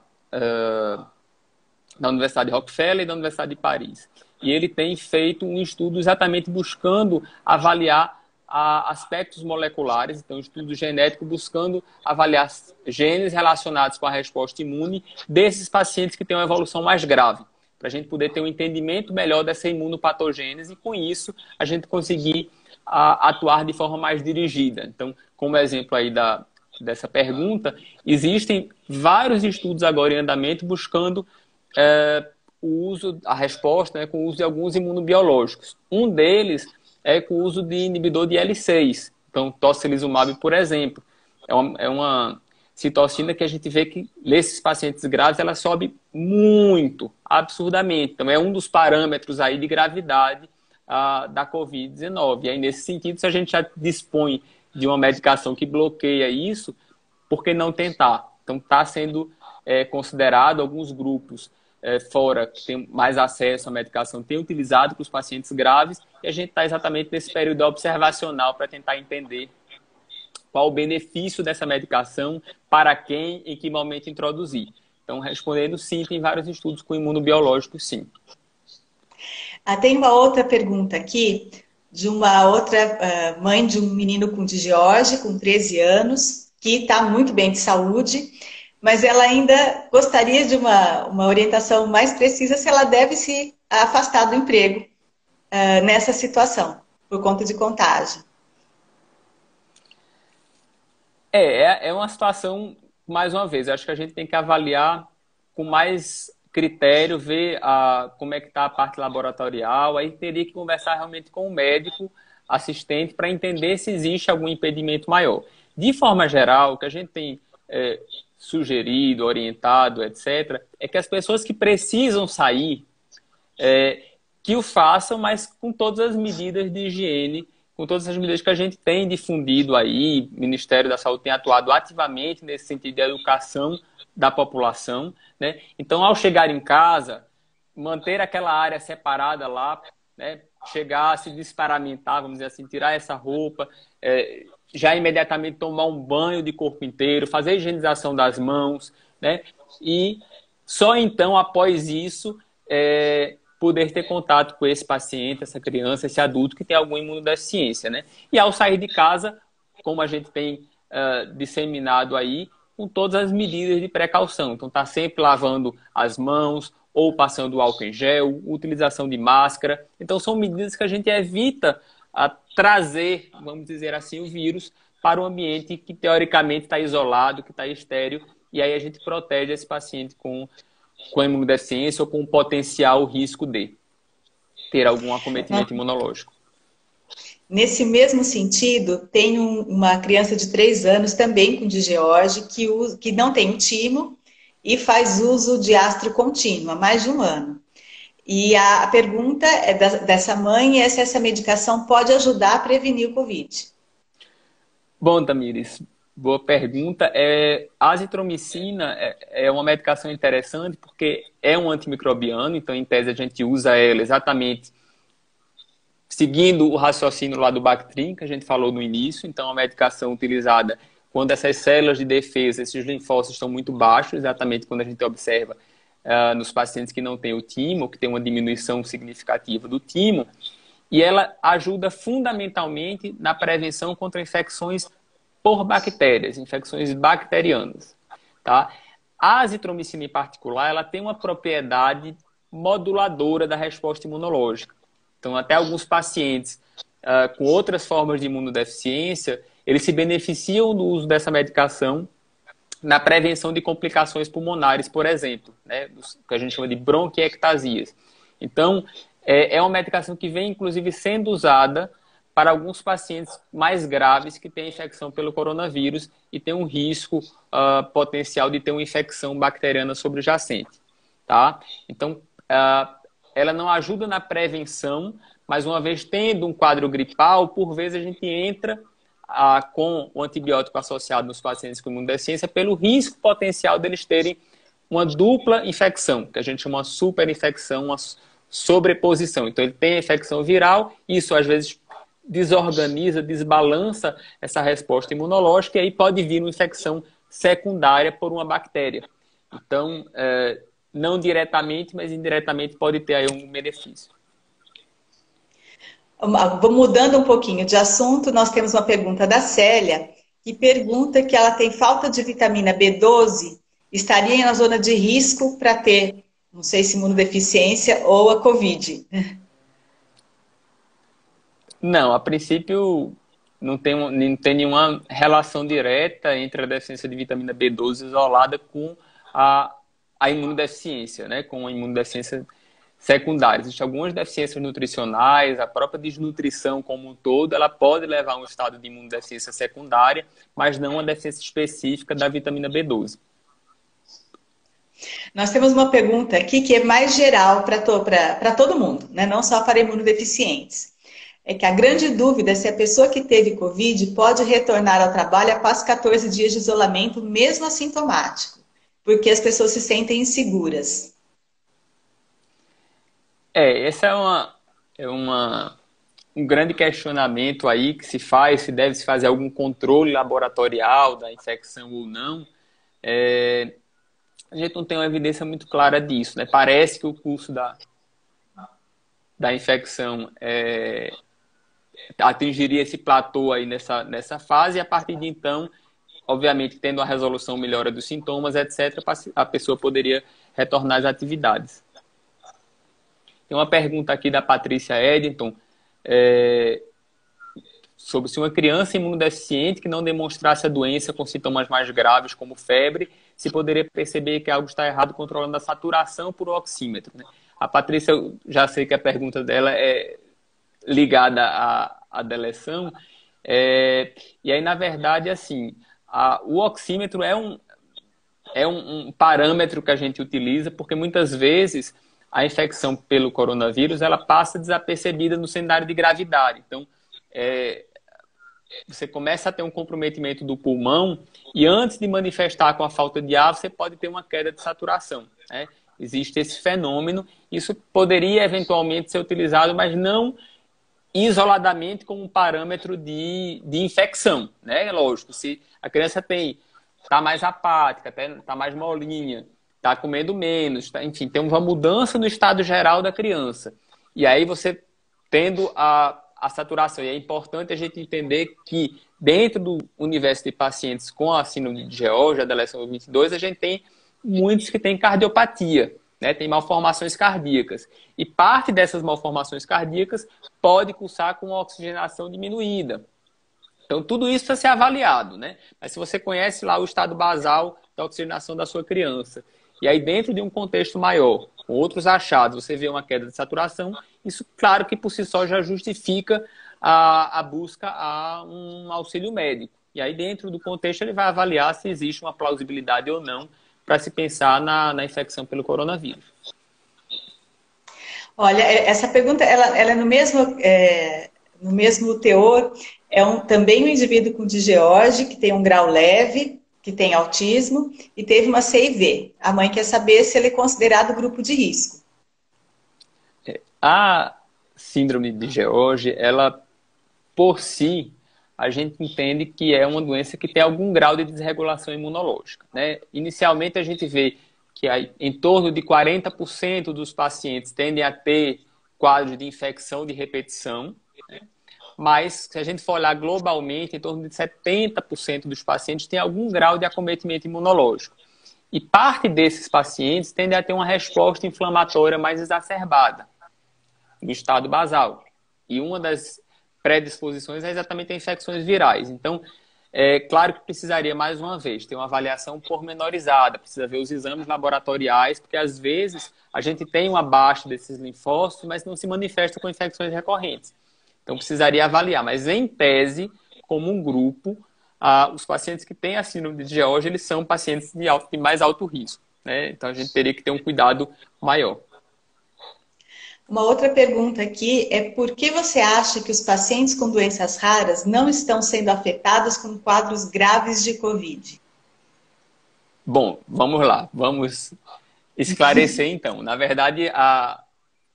Universidade de Rockefeller e da Universidade de Paris. E ele tem feito um estudo exatamente buscando avaliar aspectos moleculares, então estudo genético buscando avaliar genes relacionados com a resposta imune desses pacientes que têm uma evolução mais grave, para a gente poder ter um entendimento melhor dessa imunopatogênese e, com isso, a gente conseguir atuar de forma mais dirigida. Então, como exemplo aí dessa pergunta, existem vários estudos agora em andamento buscando a resposta, né, com o uso de alguns imunobiológicos. Um deles é com o uso de inibidor de L6. Então, tocilizumab, por exemplo, é uma citocina que a gente vê que nesses pacientes graves ela sobe muito, absurdamente. Então, é um dos parâmetros aí de gravidade da Covid-19. E aí, nesse sentido, se a gente já dispõe de uma medicação que bloqueia isso, por que não tentar? Então, está sendo considerado alguns grupos fora que tem mais acesso à medicação, tem utilizado para os pacientes graves, e a gente está exatamente nesse período observacional para tentar entender qual o benefício dessa medicação, para quem, em que momento introduzir. Então, respondendo, sim, tem vários estudos com imunobiológicos, sim. Tem uma outra pergunta aqui, de uma outra mãe de um menino com digiose, com 13 anos, que está muito bem de saúde, mas ela ainda gostaria de uma orientação mais precisa se ela deve se afastar do emprego nessa situação, por conta de contágio. É uma situação, mais uma vez, acho que a gente tem que avaliar com mais critério, ver como é que está a parte laboratorial, aí teria que conversar realmente com o médico assistente para entender se existe algum impedimento maior. De forma geral, o que a gente tem sugerido, orientado, etc., é que as pessoas que precisam sair, que o façam, mas com todas as medidas de higiene, com todas as medidas que a gente tem difundido aí, o Ministério da Saúde tem atuado ativamente nesse sentido de educação da população, né? Então, ao chegar em casa, manter aquela área separada lá, né? Chegar, se desparamentar, vamos dizer assim, tirar essa roupa, já imediatamente tomar um banho de corpo inteiro, fazer a higienização das mãos, né? E só então, após isso, poder ter contato com esse paciente, essa criança, esse adulto que tem alguma imunodeficiência, né? E ao sair de casa, como a gente tem disseminado aí, com todas as medidas de precaução. Então, tá sempre lavando as mãos, ou passando álcool em gel, utilização de máscara. Então, são medidas que a gente evita trazer, vamos dizer assim, o vírus para um ambiente que, teoricamente, está isolado, que está estéril, e aí a gente protege esse paciente com imunodeficiência ou com um potencial risco de ter algum acometimento imunológico. Nesse mesmo sentido, tem uma criança de 3 anos também com digiose que não tem o timo e faz uso de ácido contínuo há mais de 1 ano. E a pergunta dessa mãe é se essa medicação pode ajudar a prevenir o Covid. Bom, Tamires, boa pergunta. A azitromicina é uma medicação interessante porque é um antimicrobiano, então, em tese, a gente usa ela exatamente seguindo o raciocínio lá do Bactrim, que a gente falou no início. Então, a medicação utilizada quando essas células de defesa, esses linfócitos estão muito baixos, exatamente quando a gente observa nos pacientes que não têm o timo, que tem uma diminuição significativa do timo, e ela ajuda fundamentalmente na prevenção contra infecções por bactérias, infecções bacterianas. Tá? A azitromicina, em particular, ela tem uma propriedade moduladora da resposta imunológica. Então, até alguns pacientes com outras formas de imunodeficiência, eles se beneficiam do uso dessa medicação na prevenção de complicações pulmonares, por exemplo, né, que a gente chama de bronquiectasias. Então, é uma medicação que vem, inclusive, sendo usada para alguns pacientes mais graves que têm infecção pelo coronavírus e têm um risco potencial de ter uma infecção bacteriana sobrejacente, tá? Então, ela não ajuda na prevenção, mas uma vez tendo um quadro gripal, por vezes a gente entra com o antibiótico associado nos pacientes com imunodeficiência pelo risco potencial deles terem uma dupla infecção, que a gente chama de superinfecção, uma sobreposição. Então, ele tem a infecção viral, isso às vezes desorganiza, desbalança essa resposta imunológica e aí pode vir uma infecção secundária por uma bactéria. Então, não diretamente, mas indiretamente pode ter aí um benefício. Mudando um pouquinho de assunto, nós temos uma pergunta da Célia, que pergunta que ela tem falta de vitamina B12, estaria na zona de risco para ter, não sei se imunodeficiência ou a Covid. Não, a princípio não tem nenhuma relação direta entre a deficiência de vitamina B12 isolada com a imunodeficiência, né? Com a imunodeficiência secundária. Existem algumas deficiências nutricionais, a própria desnutrição como um todo, ela pode levar a um estado de imunodeficiência secundária, mas não uma deficiência específica da vitamina B12. Nós temos uma pergunta aqui que é mais geral para todo mundo, né? Não só para imunodeficientes. É que a grande dúvida é se a pessoa que teve Covid pode retornar ao trabalho após 14 dias de isolamento, mesmo assintomático, porque as pessoas se sentem inseguras. Essa um grande questionamento aí que se faz, se deve se fazer algum controle laboratorial da infecção ou não. A gente não tem uma evidência muito clara disso, né? Parece que o curso da infecção atingiria esse platô aí nessa fase e a partir de então, obviamente, tendo a resolução melhora dos sintomas, etc., a pessoa poderia retornar às atividades. Tem uma pergunta aqui da Patrícia Eddington sobre se uma criança imunodeficiente que não demonstrasse a doença com sintomas mais graves, como febre, se poderia perceber que algo está errado controlando a saturação por oxímetro, né? A Patrícia, eu já sei que a pergunta dela é ligada à deleção, e aí, na verdade, assim, o oxímetro é um parâmetro que a gente utiliza, porque muitas vezes a infecção pelo coronavírus ela passa desapercebida no cenário de gravidade. Então, você começa a ter um comprometimento do pulmão e antes de manifestar com a falta de ar, você pode ter uma queda de saturação, né? Existe esse fenômeno, isso poderia eventualmente ser utilizado, mas não isoladamente como um parâmetro de infecção, né? Lógico, se a criança está mais apática, está mais molinha, está comendo menos, enfim, tem uma mudança no estado geral da criança. E aí você tendo a saturação. E é importante a gente entender que dentro do universo de pacientes com a síndrome de George, a deleção 22, a gente tem muitos que têm cardiopatia, né? Tem malformações cardíacas. E parte dessas malformações cardíacas pode cursar com oxigenação diminuída. Então, tudo isso precisa ser avaliado, né? Mas se você conhece lá o estado basal da oxigenação da sua criança, e aí dentro de um contexto maior, com outros achados, você vê uma queda de saturação, isso, claro que por si só já justifica a busca a um auxílio médico. E aí dentro do contexto ele vai avaliar se existe uma plausibilidade ou não para se pensar na infecção pelo coronavírus. Olha, essa pergunta ela é no mesmo teor. Também um indivíduo com George, que tem um grau leve, que tem autismo, e teve uma CIV. A mãe quer saber se ele é considerado grupo de risco. A síndrome de George, ela, por si, a gente entende que é uma doença que tem algum grau de desregulação imunológica, né? Inicialmente, a gente vê que em torno de 40% dos pacientes tendem a ter quadro de infecção de repetição, né? Mas, se a gente for olhar globalmente, em torno de 70% dos pacientes têm algum grau de acometimento imunológico. E parte desses pacientes tendem a ter uma resposta inflamatória mais exacerbada no estado basal. E uma das predisposições é exatamente a infecções virais. Então, é claro que precisaria, mais uma vez, ter uma avaliação pormenorizada, precisa ver os exames laboratoriais, porque às vezes a gente tem uma baixa desses linfócitos, mas não se manifesta com infecções recorrentes. Então, precisaria avaliar. Mas, em tese, como um grupo, os pacientes que têm a síndrome de George, eles são pacientes de mais alto risco, né? Então, a gente teria que ter um cuidado maior. Uma outra pergunta aqui é por que você acha que os pacientes com doenças raras não estão sendo afetados com quadros graves de Covid? Bom, vamos lá. Vamos esclarecer, então. Na verdade,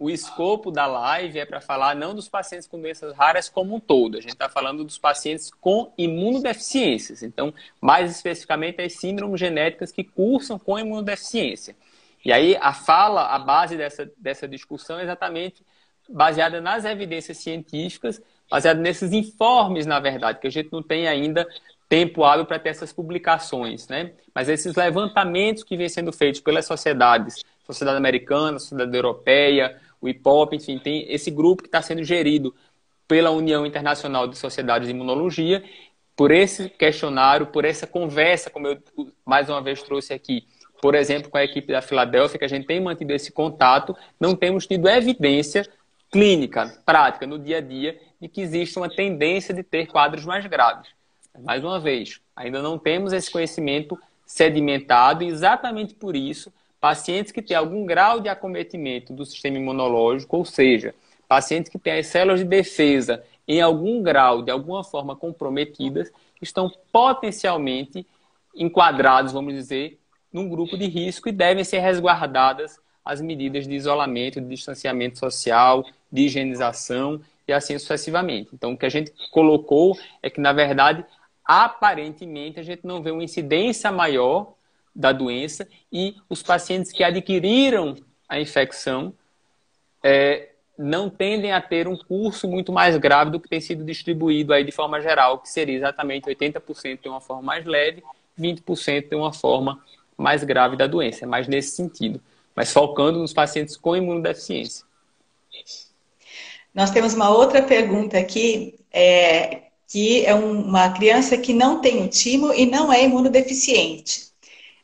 o escopo da live é para falar não dos pacientes com doenças raras como um todo. A gente está falando dos pacientes com imunodeficiências. Então, mais especificamente, as síndromes genéticas que cursam com imunodeficiência. E aí, a base dessa discussão é exatamente baseada nas evidências científicas, baseada nesses informes, na verdade, que a gente não tem ainda tempo hábil para ter essas publicações, né? Mas esses levantamentos que vêm sendo feitos pelas sociedades, Sociedade Americana, Sociedade Europeia, o IPOP, enfim, tem esse grupo que está sendo gerido pela União Internacional de Sociedades de Imunologia, por esse questionário, por essa conversa, como eu mais uma vez trouxe aqui, por exemplo, com a equipe da Filadélfia, que a gente tem mantido esse contato, não temos tido evidência clínica, prática, no dia a dia, de que existe uma tendência de ter quadros mais graves. Mais uma vez, ainda não temos esse conhecimento sedimentado e exatamente por isso, pacientes que têm algum grau de acometimento do sistema imunológico, ou seja, pacientes que têm as células de defesa em algum grau, de alguma forma comprometidas, estão potencialmente enquadrados, vamos dizer, num grupo de risco e devem ser resguardadas as medidas de isolamento, de distanciamento social, de higienização e assim sucessivamente. Então, o que a gente colocou é que, na verdade, aparentemente, a gente não vê uma incidência maior da doença e os pacientes que adquiriram a infecção não tendem a ter um curso muito mais grave do que tem sido distribuído aí de forma geral, que seria exatamente 80% de uma forma mais leve, 20% de uma forma mais grave da doença, mais nesse sentido, mas focando nos pacientes com imunodeficiência. Nós temos uma outra pergunta aqui, que é uma criança que não tem o timo e não é imunodeficiente.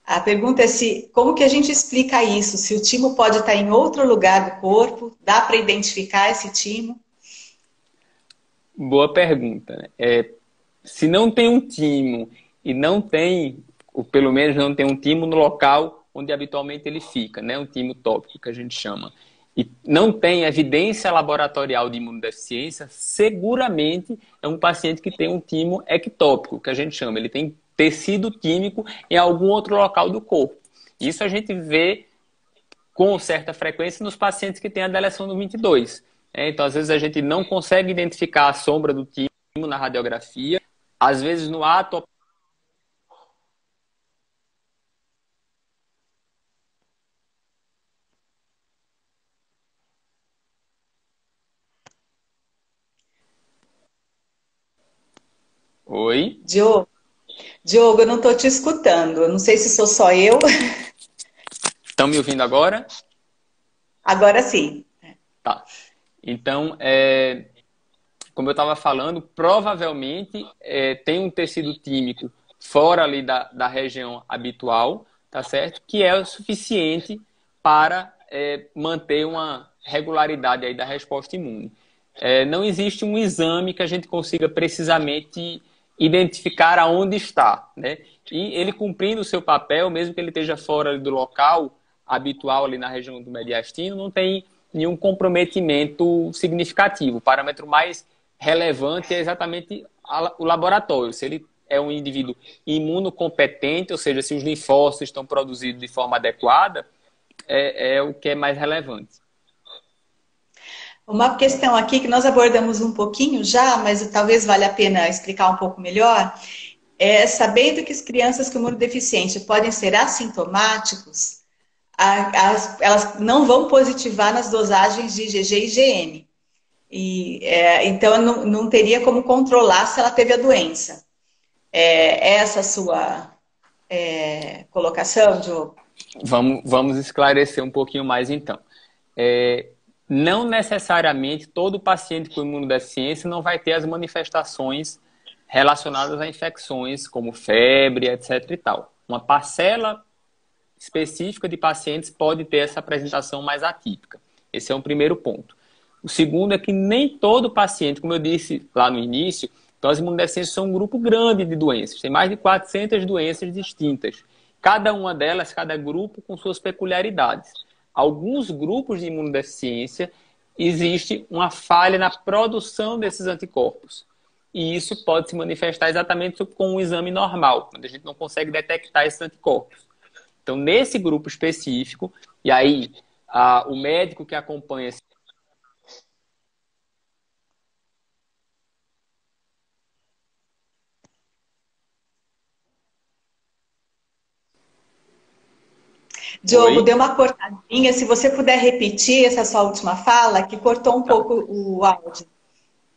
A pergunta é como que a gente explica isso? Se o timo pode estar em outro lugar do corpo, dá para identificar esse timo? Boa pergunta, né? Se não tem um timo e não tem, ou pelo menos não tem um timo no local onde habitualmente ele fica, né? Um timo tópico que a gente chama. E não tem evidência laboratorial de imunodeficiência, seguramente é um paciente que tem um timo ectópico, que a gente chama. Ele tem tecido tímico em algum outro local do corpo. Isso a gente vê com certa frequência nos pacientes que têm a deleção do 22. Então, às vezes, a gente não consegue identificar a sombra do timo na radiografia. Às vezes, no ato... Oi? Diogo, eu não estou te escutando. Eu não sei se sou só eu. Estão me ouvindo agora? Agora sim. Tá. Então, como eu estava falando, provavelmente tem um tecido tímico fora ali da região habitual, tá certo? Que é o suficiente para manter uma regularidade aí da resposta imune. Não existe um exame que a gente consiga precisamente identificar aonde está, né? E ele cumprindo o seu papel, mesmo que ele esteja fora do local habitual ali na região do mediastino, não tem nenhum comprometimento significativo. O parâmetro mais relevante é exatamente o laboratório. Se ele é um indivíduo imunocompetente, ou seja, se os linfócitos estão produzidos de forma adequada, é o que é mais relevante. Uma questão aqui que nós abordamos um pouquinho já, mas talvez valha a pena explicar um pouco melhor, sabendo que as crianças com imunodeficiência podem ser assintomáticos, elas não vão positivar nas dosagens de IgG e IgM. Então, não teria como controlar se ela teve a doença. Essa a sua colocação, Diogo? Vamos esclarecer um pouquinho mais, então. Não necessariamente todo paciente com imunodeficiência não vai ter as manifestações relacionadas a infecções, como febre, etc. e tal. Uma parcela específica de pacientes pode ter essa apresentação mais atípica. Esse é um primeiro ponto. O segundo é que nem todo paciente, como eu disse lá no início, então as imunodeficiências são um grupo grande de doenças. Tem mais de 400 doenças distintas. Cada uma delas, cada grupo com suas peculiaridades. Alguns grupos de imunodeficiência existe uma falha na produção desses anticorpos. E isso pode se manifestar exatamente com um exame normal, quando a gente não consegue detectar esses anticorpos. Então, nesse grupo específico, e aí o médico que acompanha esse Diogo, Oi? deu uma cortadinha. Se você puder repetir essa sua última fala, que cortou um Tá. pouco o áudio.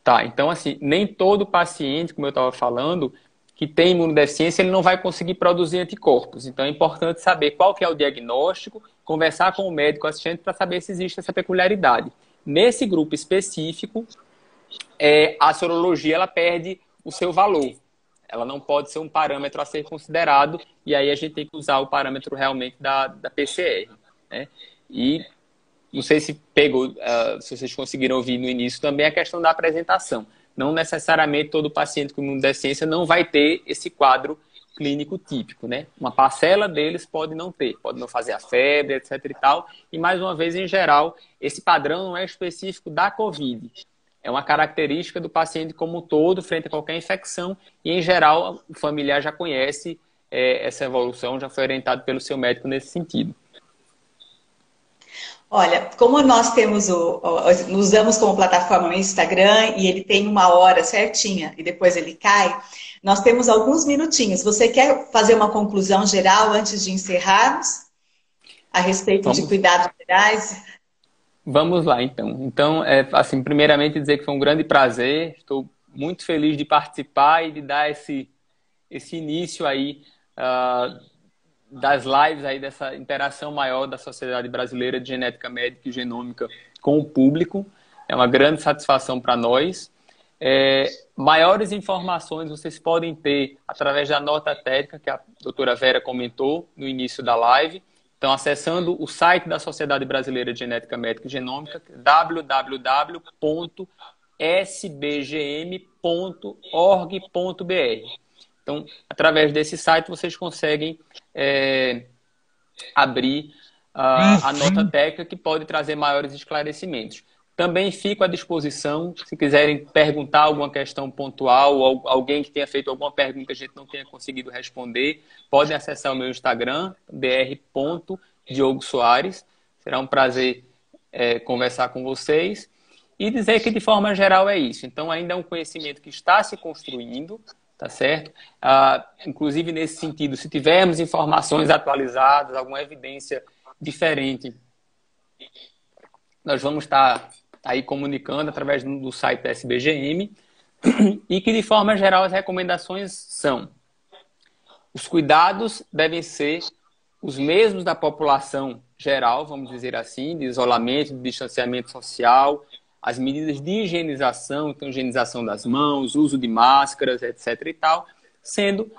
Tá, então assim, nem todo paciente, como eu estava falando, que tem imunodeficiência, ele não vai conseguir produzir anticorpos. Então é importante saber qual que é o diagnóstico, conversar com o médico assistente para saber se existe essa peculiaridade. Nesse grupo específico, a sorologia ela perde o seu valor. Ela não pode ser um parâmetro a ser considerado, e aí a gente tem que usar o parâmetro realmente da PCR. Né? E não sei se pegou, se vocês conseguiram ouvir no início também a questão da apresentação. Não necessariamente todo paciente com imunodeficiência não vai ter esse quadro clínico típico, né? Uma parcela deles pode não ter, pode não fazer a febre, etc e tal. E mais uma vez, em geral, esse padrão não é específico da COVID. É uma característica do paciente como um todo, frente a qualquer infecção. E, em geral, o familiar já conhece essa evolução, já foi orientado pelo seu médico nesse sentido. Olha, como nós temos usamos como plataforma o Instagram e ele tem uma hora certinha e depois ele cai, nós temos alguns minutinhos. Você quer fazer uma conclusão geral antes de encerrarmos a respeito de Vamos, cuidados gerais? vamos lá, então. Então, assim, primeiramente dizer que foi um grande prazer. Estou muito feliz de participar e de dar esse início aí das lives aí, dessa interação maior da Sociedade Brasileira de Genética Médica e Genômica com o público. É uma grande satisfação para nós. Maiores informações vocês podem ter através da nota técnica que a doutora Vera comentou no início da live. Então, acessando o site da Sociedade Brasileira de Genética Médica e Genômica, www.sbgm.org.br. Então, através desse site, vocês conseguem abrir a nota técnica que pode trazer maiores esclarecimentos. Também fico à disposição, se quiserem perguntar alguma questão pontual ou alguém que tenha feito alguma pergunta que a gente não tenha conseguido responder, podem acessar o meu Instagram, dr.diogosoares. Será um prazer conversar com vocês e dizer que, de forma geral, é isso. Então, ainda é um conhecimento que está se construindo, tá certo? Inclusive, nesse sentido, se tivermos informações atualizadas, alguma evidência diferente, nós vamos estar aí comunicando através do site da SBGM e que, de forma geral, as recomendações são: os cuidados devem ser os mesmos da população geral, vamos dizer assim, de isolamento, de distanciamento social, as medidas de higienização, então higienização das mãos, uso de máscaras, etc. e tal, sendo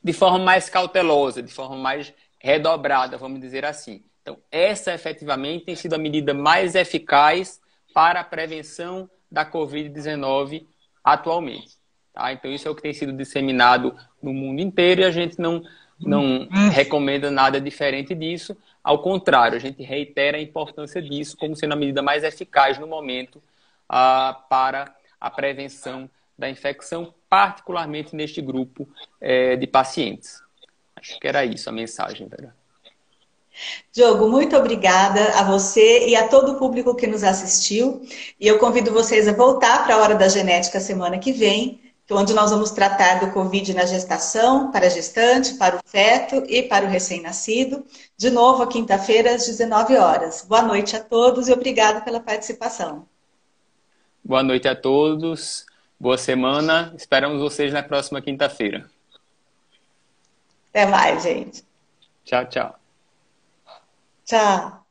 de forma mais cautelosa, de forma mais redobrada, vamos dizer assim. Então, essa efetivamente tem sido a medida mais eficaz para a prevenção da Covid-19 atualmente. Tá? Então, isso é o que tem sido disseminado no mundo inteiro e a gente não recomenda nada diferente disso. Ao contrário, a gente reitera a importância disso como sendo a medida mais eficaz no momento para a prevenção da infecção, particularmente neste grupo de pacientes. Acho que era isso a mensagem, Vera. Diogo, muito obrigada a você e a todo o público que nos assistiu. E eu convido vocês a voltar para a Hora da Genética semana que vem, onde nós vamos tratar do Covid na gestação, para a gestante, para o feto e para o recém-nascido. De novo, à quinta-feira, às 19 horas. Boa noite a todos e obrigada pela participação. Boa noite a todos. Boa semana. Esperamos vocês na próxima quinta-feira. Até mais, gente. Tchau, tchau. Tchau.